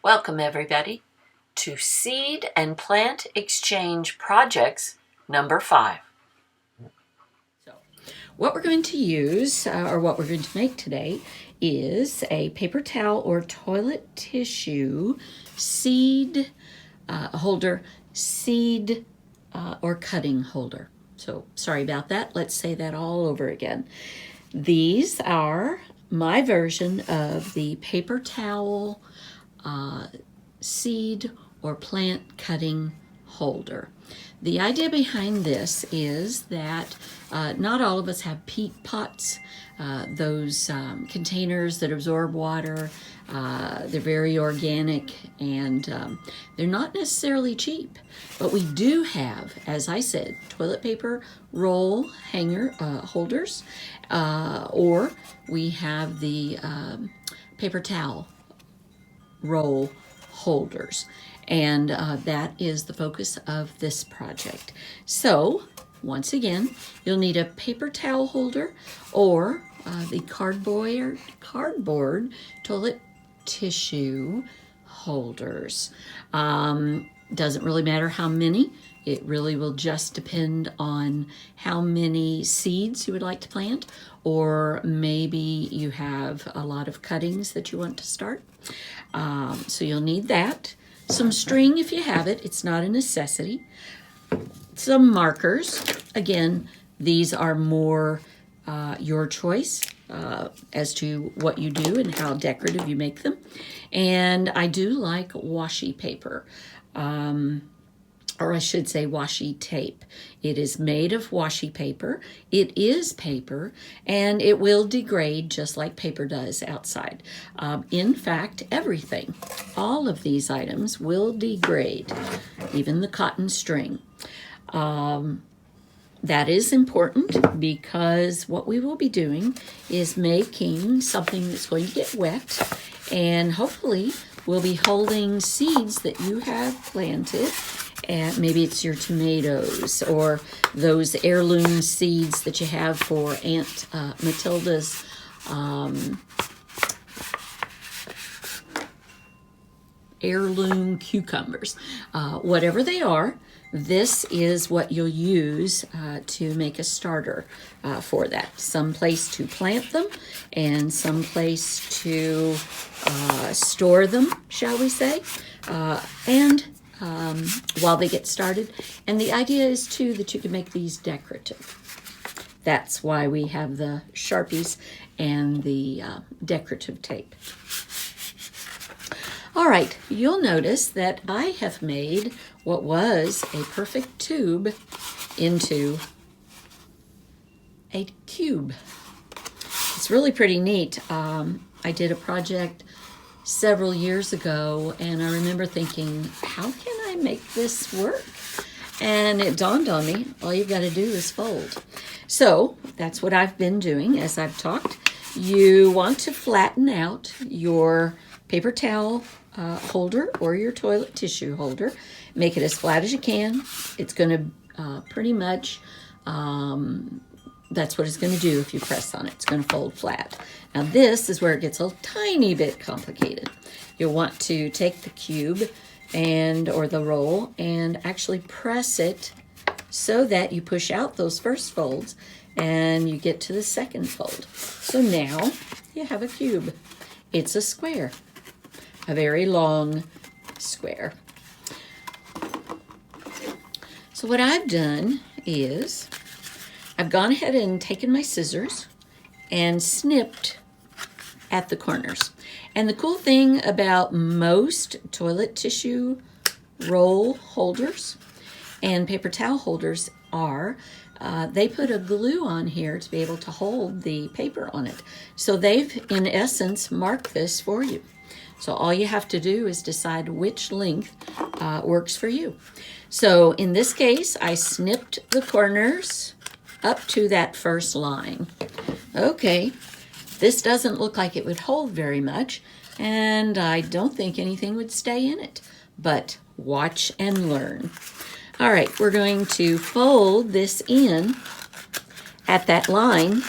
Welcome everybody to Seed and Plant Exchange Projects number 5. So, what we're going to use, or what we're going to make today, is a paper towel or toilet tissue seed holder, seed or cutting holder. So, sorry about that. Let's say that all over again. These are my version of the paper towel seed or plant cutting holder. The idea behind this is that not all of us have peat pots, those containers that absorb water. They're very organic and they're not necessarily cheap, but we do have, as I said, toilet paper roll hanger holders, or we have the paper towel roll holders, and that is the focus of this project. So once again, you'll need a paper towel holder or the cardboard toilet tissue holders. Doesn't really matter how many. It really will just depend on how many seeds you would like to plant, or maybe you have a lot of cuttings that you want to start. So you'll need that. Some string if you have it. It's not a necessity. Some markers. Again, these are more your choice as to what you do and how decorative you make them. And I do like washi paper. Or I should say washi tape. It is made of washi paper. It is paper, and it will degrade just like paper does outside. In fact, everything, all of these items will degrade, even the cotton string. That is important because what we will be doing is making something that's going to get wet, and hopefully we'll be holding seeds that you have planted. And maybe it's your tomatoes or those heirloom seeds that you have for Aunt Matilda's heirloom cucumbers. Whatever they are, this is what you'll use to make a starter for that. Some place to plant them and some place to store them, shall we say, while they get started. And the idea is too that you can make these decorative. That's why we have the Sharpies and the decorative tape. All right, you'll notice that I have made what was a perfect tube into a cube. It's really pretty neat. I did a project several years ago, and I remember thinking, how can I make this work? And it dawned on me, all you've got to do is fold. So that's what I've been doing as I've talked. You want to flatten out your paper towel holder or your toilet tissue holder. Make it as flat as you can. It's going to pretty much, that's what it's going to do if you press on it. It's going to fold flat. Now this is where it gets a tiny bit complicated. You'll want to take the cube or the roll and actually press it so that you push out those first folds and you get to the second fold. So now you have a cube. It's a square, a very long square. So what I've done is I've gone ahead and taken my scissors and snipped at the corners. And the cool thing about most toilet tissue roll holders and paper towel holders are they put a glue on here to be able to hold the paper on it. So they've, in essence, marked this for you. So all you have to do is decide which length works for you. So in this case, I snipped the corners up to that first line. Okay, this doesn't look like it would hold very much, and I don't think anything would stay in it, but watch and learn. All right, we're going to fold this in at that line,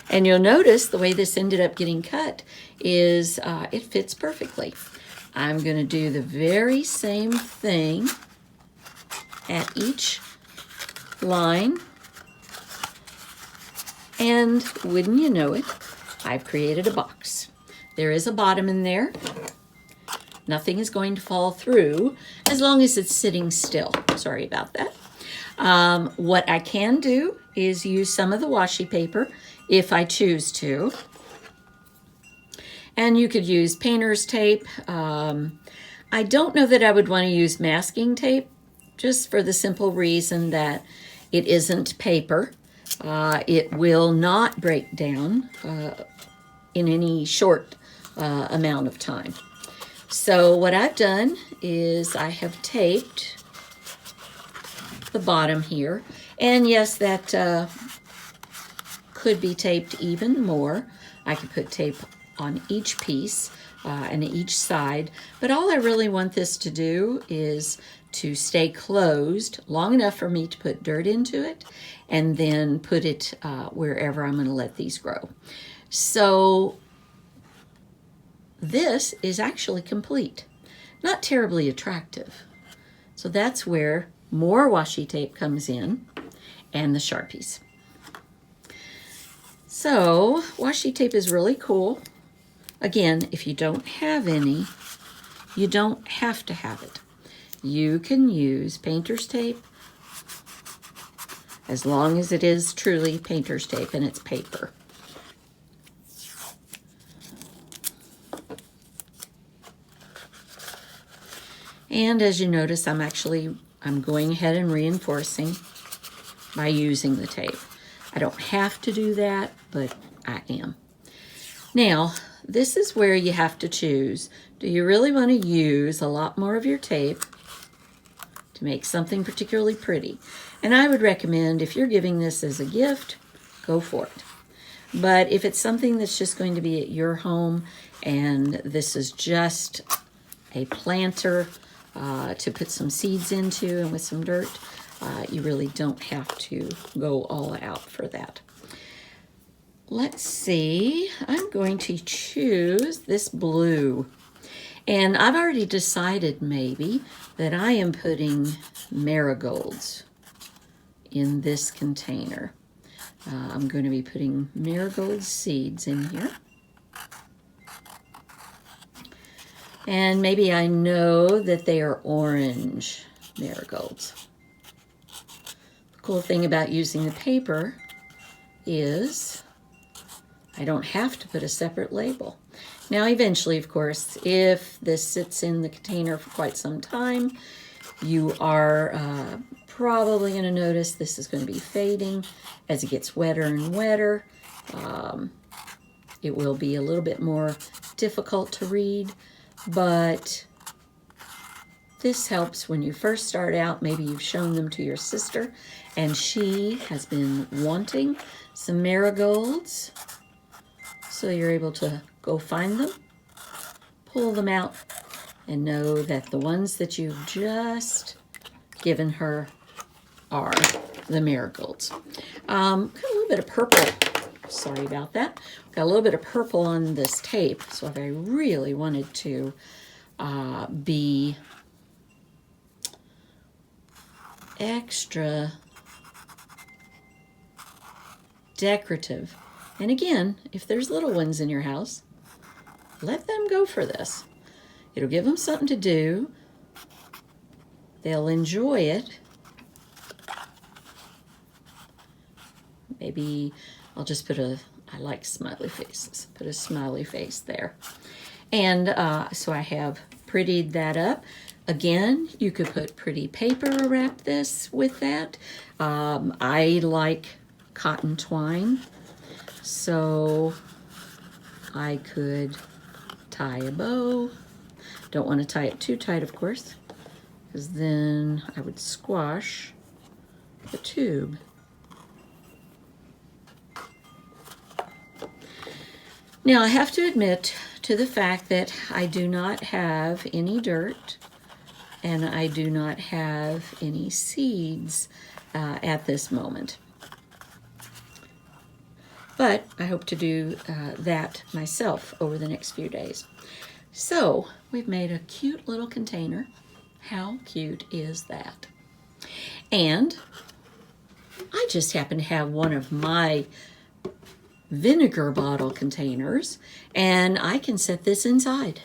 and you'll notice the way this ended up getting cut is it fits perfectly. I'm going to do the very same thing at each line. And wouldn't you know it, I've created a box. There is a bottom in there. Nothing is going to fall through as long as it's sitting still. Sorry about that. What I can do is use some of the washi paper if I choose to. And you could use painter's tape. I don't know that I would want to use masking tape, just for the simple reason that it isn't paper. It will not break down in any short amount of time. So what I've done is I have taped the bottom here. And yes, that could be taped even more. I could put tape on each piece and each side. But all I really want this to do is to stay closed long enough for me to put dirt into it and then put it wherever I'm going to let these grow. So this is actually complete. Not terribly attractive. So that's where more washi tape comes in and the Sharpies. So washi tape is really cool. Again, if you don't have any, you don't have to have it. You can use painter's tape as long as it is truly painter's tape and it's paper. And as you notice, I'm going ahead and reinforcing by using the tape. I don't have to do that, but I am. Now, this is where you have to choose. Do you really want to use a lot more of your tape to make something particularly pretty? And I would recommend, if you're giving this as a gift, go for it. But if it's something that's just going to be at your home and this is just a planter to put some seeds into and with some dirt, you really don't have to go all out for that. Let's see, I'm going to choose this blue. And I've already decided maybe that I am putting marigolds in this container. I'm going to be putting marigold seeds in here. And maybe I know that they are orange marigolds. The cool thing about using the paper is I don't have to put a separate label. Now eventually, of course, if this sits in the container for quite some time, you are probably going to notice this is going to be fading as it gets wetter and wetter. It will be a little bit more difficult to read, but this helps when you first start out. Maybe you've shown them to your sister and she has been wanting some marigolds. So you're able to go find them, pull them out, and know that the ones that you've just given her are the marigolds. Got a little bit of purple. Sorry about that. Got a little bit of purple on this tape, so if I really wanted to be extra decorative. And again, if there's little ones in your house, let them go for this. It'll give them something to do. They'll enjoy it. Maybe I'll just put I like smiley faces. Put a smiley face there. And so I have prettied that up. Again, you could put pretty paper wrap this with that. I like cotton twine. So I could tie a bow. Don't want to tie it too tight, of course, because then I would squash the tube. Now I have to admit to the fact that I do not have any dirt and I do not have any seeds at this moment. But I hope to do that myself over the next few days. So we've made a cute little container. How cute is that? And I just happen to have one of my vinegar bottle containers, and I can set this inside.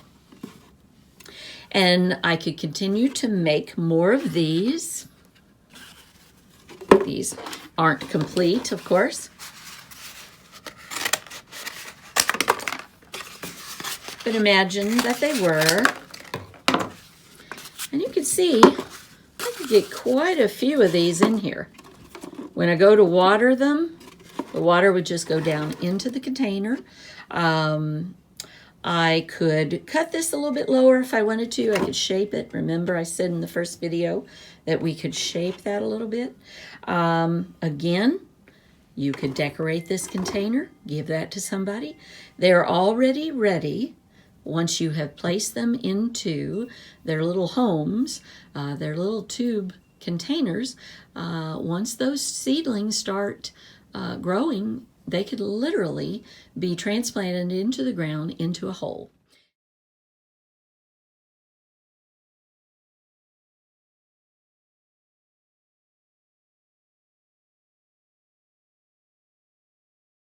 And I could continue to make more of these. These aren't complete, of course. But imagine that they were. And you can see I could get quite a few of these in here. When I go to water them, the water would just go down into the container. I could cut this a little bit lower if I wanted to. I could shape it. Remember, I said in the first video that we could shape that a little bit. Again, you could decorate this container, give that to somebody. They're already ready once you have placed them into their little homes, their little tube containers. Once those seedlings start growing, they could literally be transplanted into the ground into a hole.